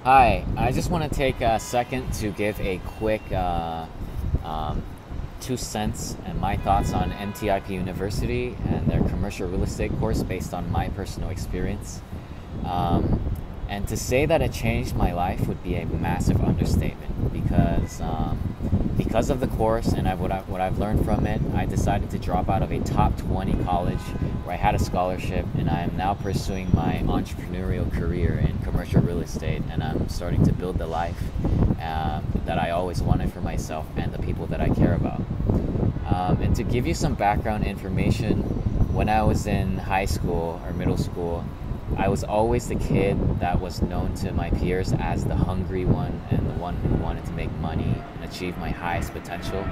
Hi, I just want to take a second to give a quick um, 2 cents and my thoughts on MTIP University and their commercial real estate course based on my personal experience. Um, and to say that it changed my life would be a massive understatement because of the course and what I've learned from it, I decided to drop out of a top 20 college where I had a scholarship, and I am now pursuing my entrepreneurial career in commercial real estate, and I'm starting to build the life that I always wanted for myself and the people that I care about. And to give you some background information, when I was in high school or middle school, I was always the kid that was known to my peers as the hungry one and the one who wanted to make money and achieve my highest potential.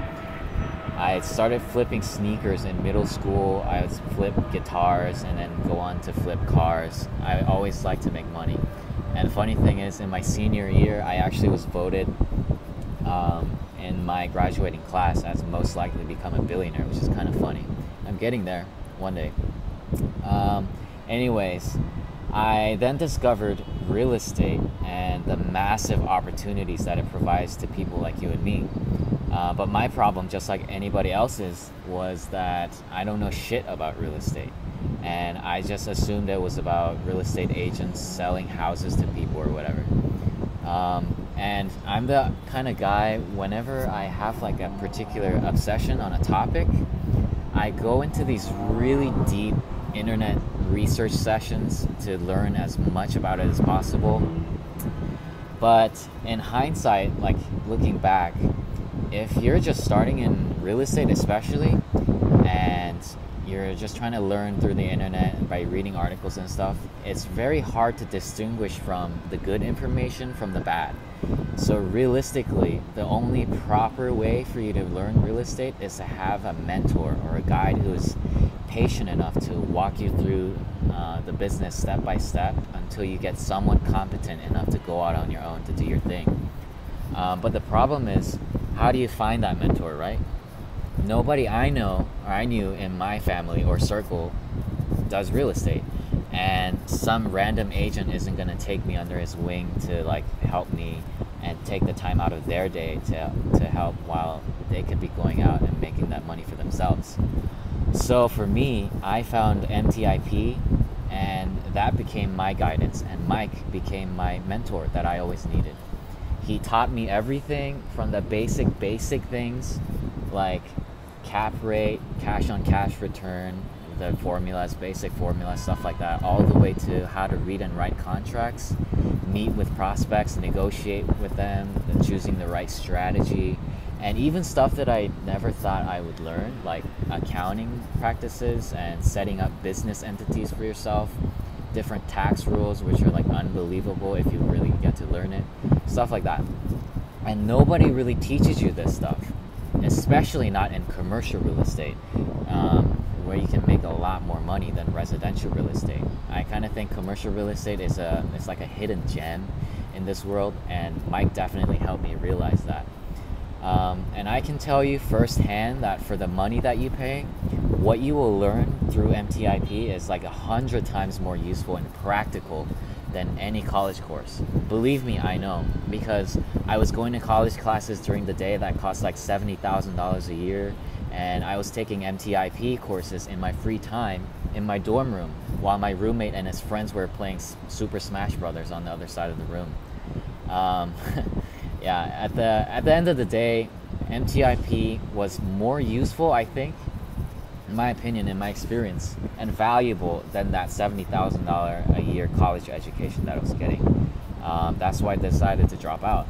I started flipping sneakers in middle school. I would flip guitars and then go on to flip cars. I always liked to make money. And the funny thing is, in my senior year, I actually was voted in my graduating class as most likely to become a billionaire, which is kind of funny. I'm getting there one day. Um, Anyways, I then discovered real estate and the massive opportunities that it provides to people like you and me. But my problem, just like anybody else's, was that I don't know shit about real estate. And I just assumed it was about real estate agents selling houses to people or whatever. And I'm the kind of guy, whenever I have like a particular obsession on a topic, I go into these really deep internet research sessions to learn as much about it as possible. But in hindsight, like looking back, if you're just starting in real estate especially, and you're just trying to learn through the internet by reading articles and stuff, it's very hard to distinguish from the good information from the bad. So realistically, the only proper way for you to learn real estate is to have a mentor or a guide who is patient enough to walk you through the business step by step until you get someone competent enough to go out on your own to do your thing. But the problem is, how do you find that mentor, right? Nobody I know or I knew in my family or circle does real estate, and some random agent isn't going to take me under his wing to like help me and take the time out of their day to help while they could be going out and making that money for themselves. So for me, I found MTIP, and that became my guidance, and Mike became my mentor that I always needed. He taught me everything from the basic things like cap rate, cash on cash return, the formulas, basic formulas, stuff like that, all the way to how to read and write contracts, meet with prospects, negotiate with them, choosing the right strategy, and even stuff that I never thought I would learn, like accounting practices and setting up business entities for yourself, different tax rules, which are like unbelievable if you really get to learn it, stuff like that. And nobody really teaches you this stuff, especially not in commercial real estate, where you can make a lot more money than residential real estate. I kind of think commercial real estate it's like a hidden gem in this world, and Mike definitely helped me realize that. And I can tell you firsthand that for the money that you pay, what you will learn through MTIP is like 100 times more useful and practical than any college course. Believe me, I know, because I was going to college classes during the day that cost like $70,000 a year, and I was taking MTIP courses in my free time in my dorm room while my roommate and his friends were playing Super Smash Brothers on the other side of the room. Yeah, at the end of the day, MTIP was more useful, I think, in my opinion, in my experience, and valuable than that $70,000 a year college education that I was getting. That's why I decided to drop out.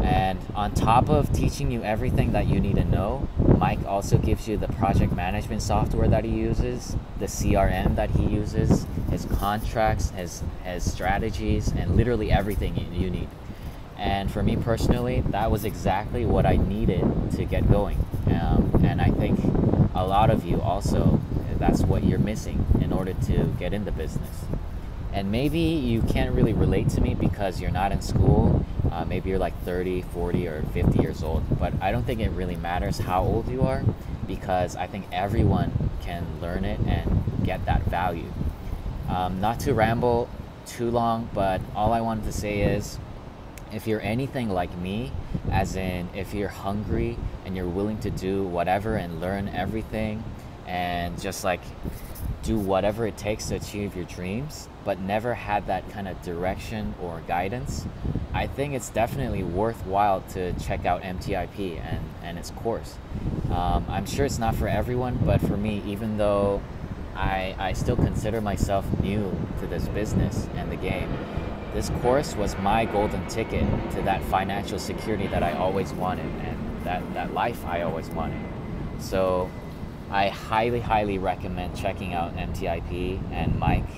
And on top of teaching you everything that you need to know, Mike also gives you the project management software that he uses, the CRM that he uses, his contracts, his strategies, and literally everything you need. And for me personally, that was exactly what I needed to get going. And I think a lot of you also, that's what you're missing in order to get in the business. And maybe you can't really relate to me because you're not in school. Maybe you're like 30, 40, or 50 years old. But I don't think it really matters how old you are, because I think everyone can learn it and get that value. Not to ramble too long, but all I wanted to say is, if you're anything like me, as in if you're hungry and you're willing to do whatever and learn everything and just like do whatever it takes to achieve your dreams, but never had that kind of direction or guidance, I think it's definitely worthwhile to check out MTIP and its course. I'm sure it's not for everyone, but for me, even though I still consider myself new to this business and the game, this course was my golden ticket to that financial security that I always wanted and that life I always wanted. So I highly, highly recommend checking out MTIP and Mike.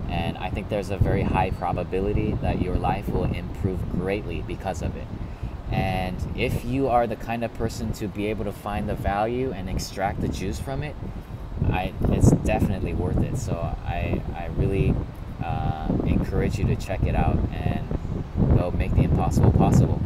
And I think there's a very high probability that your life will improve greatly because of it. And if you are the kind of person to be able to find the value and extract the juice from it, it's definitely worth it. So I really encourage you to check it out and go make the impossible possible.